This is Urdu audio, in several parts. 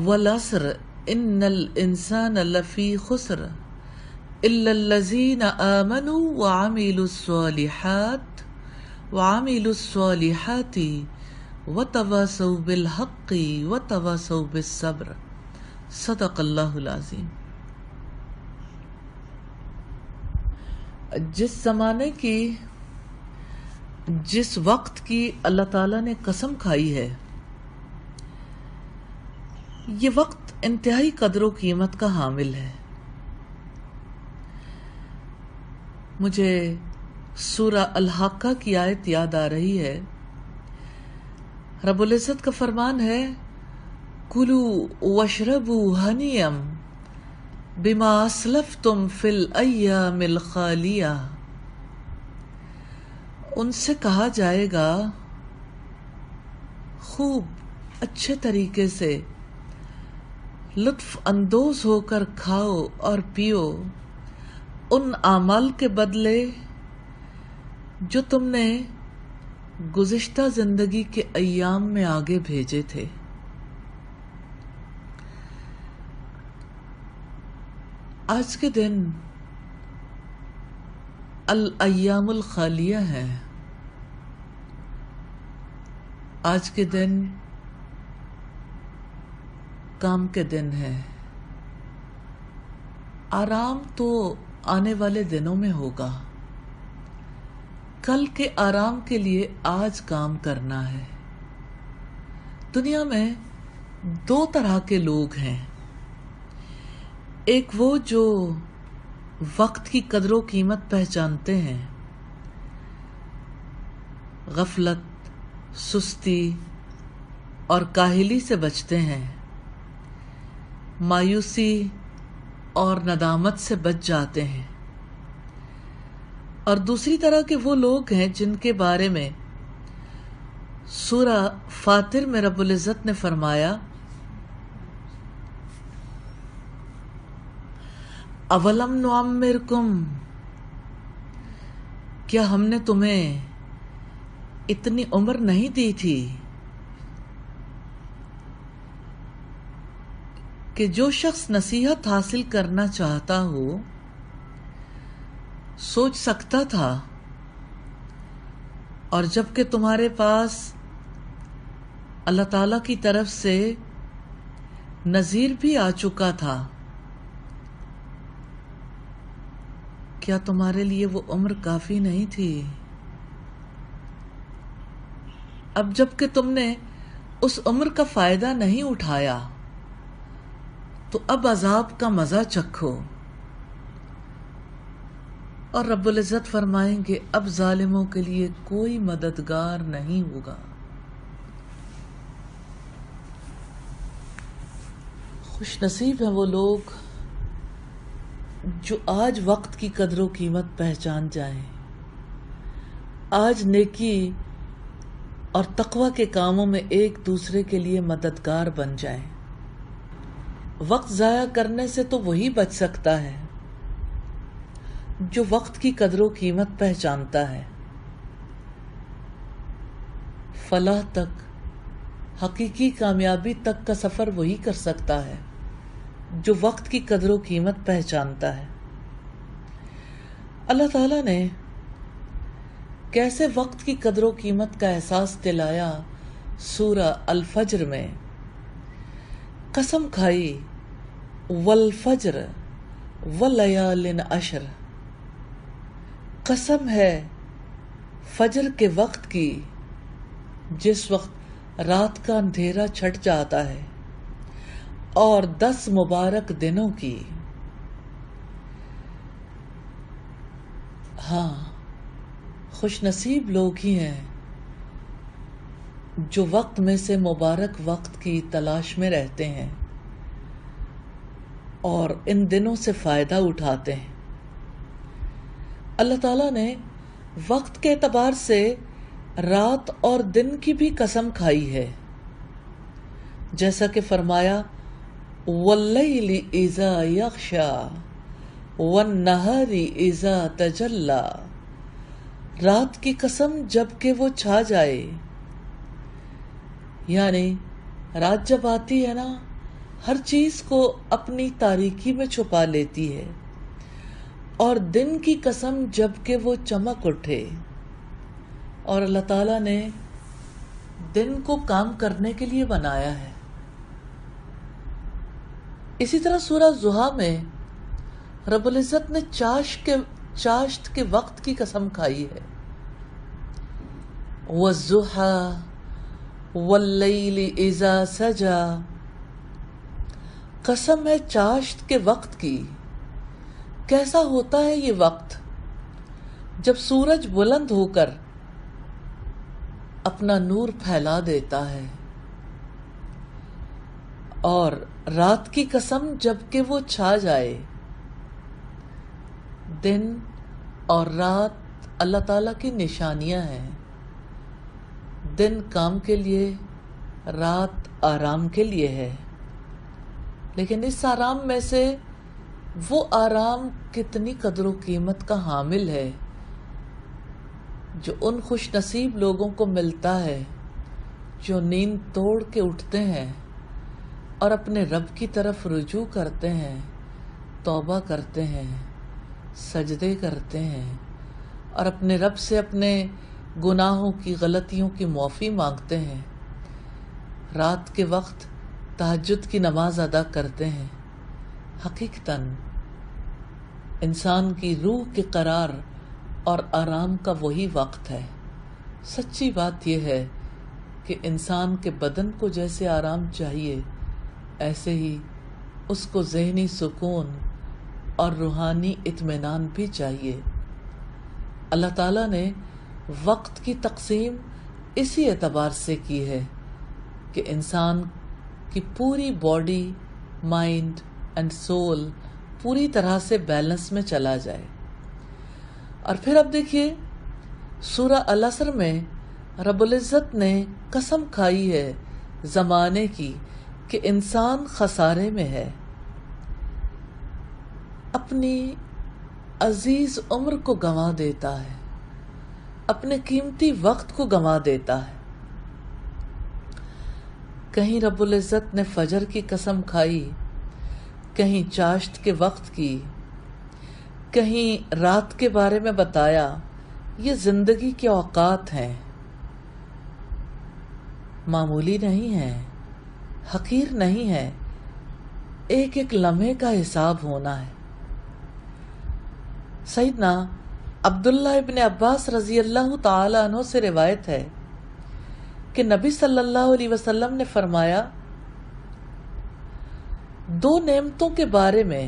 والعصر ان الانسان لفی خسر الا الذین آمنوا وعملوا الصالحات وتواصوا بالحق وتواصوا بالصبر. صدق اللہ العظیم. جس زمانے کی، جس وقت کی اللہ تعالیٰ نے قسم کھائی ہے، یہ وقت انتہائی قدر و قیمت کا حامل ہے. مجھے سورہ الحاقہ کی آیت یاد آ رہی ہے. رب العزت کا فرمان ہے کُلُوا واشربوا ہنیئا بما اسلفتم فی الایام الخالیہ. ان سے کہا جائے گا خوب اچھے طریقے سے لطف اندوز ہو کر کھاؤ اور پیو ان اعمال کے بدلے جو تم نے گزشتہ زندگی کے ایام میں آگے بھیجے تھے. آج کے دن الایام الخالیہ ہے. آج کے دن کام کے دن ہے. آرام تو آنے والے دنوں میں ہوگا. کل کے آرام کے لیے آج کام کرنا ہے. دنیا میں دو طرح کے لوگ ہیں. ایک وہ جو وقت کی قدر و قیمت پہچانتے ہیں، غفلت، سستی اور کاہلی سے بچتے ہیں، مایوسی اور ندامت سے بچ جاتے ہیں. اور دوسری طرح کے وہ لوگ ہیں جن کے بارے میں سورہ فاطر میں رب العزت نے فرمایا اولم نعمرکم، کیا ہم نے تمہیں اتنی عمر نہیں دی تھی کہ جو شخص نصیحت حاصل کرنا چاہتا ہو سوچ سکتا تھا، اور جب کہ تمہارے پاس اللہ تعالی کی طرف سے نذیر بھی آ چکا تھا، کیا تمہارے لیے وہ عمر کافی نہیں تھی؟ اب جب کہ تم نے اس عمر کا فائدہ نہیں اٹھایا تو اب عذاب کا مزہ چکھو. اور رب العزت فرمائیں گے اب ظالموں کے لیے کوئی مددگار نہیں ہوگا. خوش نصیب ہیں وہ لوگ جو آج وقت کی قدر و قیمت پہچان جائیں، آج نیکی اور تقوی کے کاموں میں ایک دوسرے کے لیے مددگار بن جائیں. وقت ضائع کرنے سے تو وہی بچ سکتا ہے جو وقت کی قدر و قیمت پہچانتا ہے. فلاح تک، حقیقی کامیابی تک کا سفر وہی کر سکتا ہے جو وقت کی قدر و قیمت پہچانتا ہے. اللہ تعالیٰ نے کیسے وقت کی قدر و قیمت کا احساس دلایا سورہ الفجر میں. قسم کھائی والفجر ولیال عشر، قسم ہے فجر کے وقت کی جس وقت رات کا اندھیرا چھٹ جاتا ہے، اور 10 مبارک دنوں کی. ہاں، خوش نصیب لوگ ہی ہیں جو وقت میں سے مبارک وقت کی تلاش میں رہتے ہیں اور ان دنوں سے فائدہ اٹھاتے ہیں. اللہ تعالیٰ نے وقت کے اعتبار سے رات اور دن کی بھی قسم کھائی ہے، جیسا کہ فرمایا واللیل اذا یغشا والنہار اذا تجلی، رات کی قسم جب کہ وہ چھا جائے. یعنی رات جب آتی ہے نا ہر چیز کو اپنی تاریکی میں چھپا لیتی ہے، اور دن کی قسم جب کہ وہ چمک اٹھے۔ اور اللہ تعالیٰ نے دن کو کام کرنے کے لیے بنایا ہے۔ اسی طرح سورہ ضحیٰ میں رب العزت نے چاشت کے وقت کی قسم کھائی ہے، وَالضُّحَىٰ وَاللَّيْلِ إِذَا سَجَىٰ، قسم ہے چاشت کے وقت کی۔ کیسا ہوتا ہے یہ وقت؟ جب سورج بلند ہو کر اپنا نور پھیلا دیتا ہے، اور رات کی قسم جب کہ وہ چھا جائے۔ دن اور رات اللہ تعالیٰ کی نشانیاں ہیں۔ دن کام کے لیے، رات آرام کے لیے ہے، لیکن اس آرام میں سے وہ آرام کتنی قدر و قیمت کا حامل ہے جو ان خوش نصیب لوگوں کو ملتا ہے جو نیند توڑ کے اٹھتے ہیں اور اپنے رب کی طرف رجوع کرتے ہیں، توبہ کرتے ہیں، سجدے کرتے ہیں، اور اپنے رب سے اپنے گناہوں کی، غلطیوں کی معافی مانگتے ہیں، رات کے وقت تہجد کی نماز ادا کرتے ہیں۔ حقیقتاً انسان کی روح کے قرار اور آرام کا وہی وقت ہے۔ سچی بات یہ ہے کہ انسان کے بدن کو جیسے آرام چاہیے، ایسے ہی اس کو ذہنی سکون اور روحانی اطمینان بھی چاہیے۔ اللہ تعالیٰ نے وقت کی تقسیم اسی اعتبار سے کی ہے کہ انسان کی پوری باڈی، مائنڈ اینڈ سول پوری طرح سے بیلنس میں چلا جائے۔ اور پھر اب دیکھیے سورہ العصر میں رب العزت نے قسم کھائی ہے زمانے کی کہ انسان خسارے میں ہے، اپنی عزیز عمر کو گنوا دیتا ہے، اپنے قیمتی وقت کو گنوا دیتا ہے۔ کہیں رب العزت نے فجر کی قسم کھائی، کہیں چاشت کے وقت کی، کہیں رات کے بارے میں بتایا۔ یہ زندگی کے اوقات ہیں، معمولی نہیں ہیں، حقیر نہیں ہے، ایک ایک لمحے کا حساب ہونا ہے۔ سیدنا عبداللہ ابن عباس رضی اللہ تعالی عنہ سے روایت ہے کہ نبی صلی اللہ علیہ وسلم نے فرمایا، دو نعمتوں کے بارے میں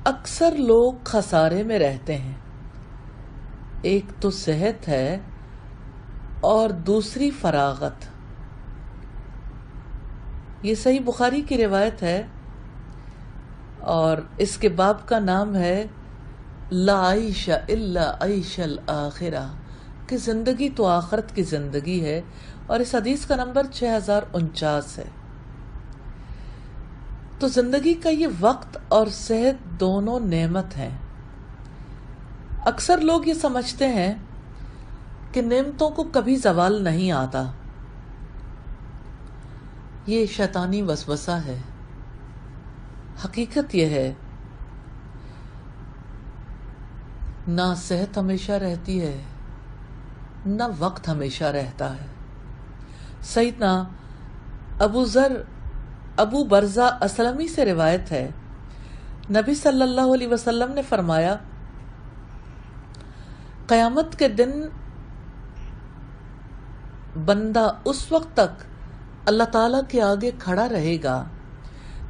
اکثر لوگ خسارے میں رہتے ہیں، ایک تو صحت ہے اور دوسری فراغت۔ یہ صحیح بخاری کی روایت ہے، اور اس کے باب کا نام ہے لا عیش الا عیش الآخرہ، کہ زندگی تو آخرت کی زندگی ہے، اور اس حدیث کا نمبر 6049 ہے۔ تو زندگی کا یہ وقت اور صحت دونوں نعمت ہیں۔ اکثر لوگ یہ سمجھتے ہیں کہ نعمتوں کو کبھی زوال نہیں آتا۔ یہ شیطانی وسوسہ ہے۔ حقیقت یہ ہے نہ صحت ہمیشہ رہتی ہے، نہ وقت ہمیشہ رہتا ہے۔ سیدنا ابو برزہ اسلمی سے روایت ہے، نبی صلی اللہ علیہ وسلم نے فرمایا، قیامت کے دن بندہ اس وقت تک اللہ تعالیٰ کے آگے کھڑا رہے گا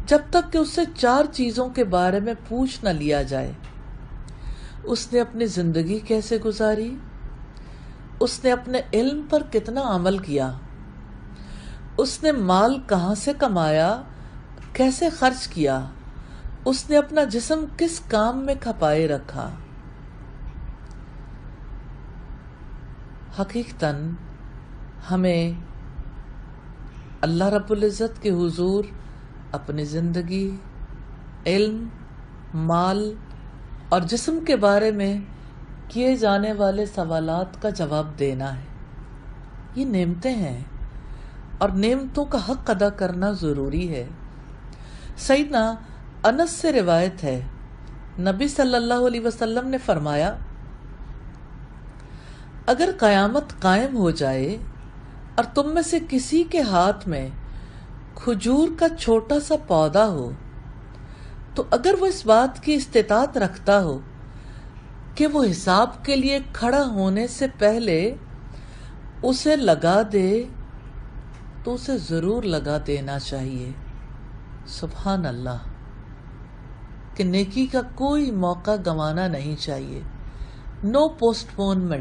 جب تک کہ اس سے 4 چیزوں کے بارے میں پوچھ نہ لیا جائے۔ اس نے اپنی زندگی کیسے گزاری، اس نے اپنے علم پر کتنا عمل کیا، اس نے مال کہاں سے کمایا، کیسے خرچ کیا، اس نے اپنا جسم کس کام میں کھپائے رکھا۔ حقیقتاً ہمیں اللہ رب العزت کے حضور اپنی زندگی، علم، مال اور جسم کے بارے میں کیے جانے والے سوالات کا جواب دینا ہے۔ یہ نعمتیں ہیں، اور نعمتوں کا حق ادا کرنا ضروری ہے۔ سیدنا انس سے روایت ہے، نبی صلی اللہ علیہ وسلم نے فرمایا، اگر قیامت قائم ہو جائے اور تم میں سے کسی کے ہاتھ میں کھجور کا چھوٹا سا پودا ہو، تو اگر وہ اس بات کی استطاعت رکھتا ہو کہ وہ حساب کے لیے کھڑا ہونے سے پہلے اسے لگا دے تو اسے ضرور لگا دینا چاہیے۔ سبحان اللہ، کہ نیکی کا کوئی موقع گنوانا نہیں چاہیے۔ نو پوسٹ پونمنٹ۔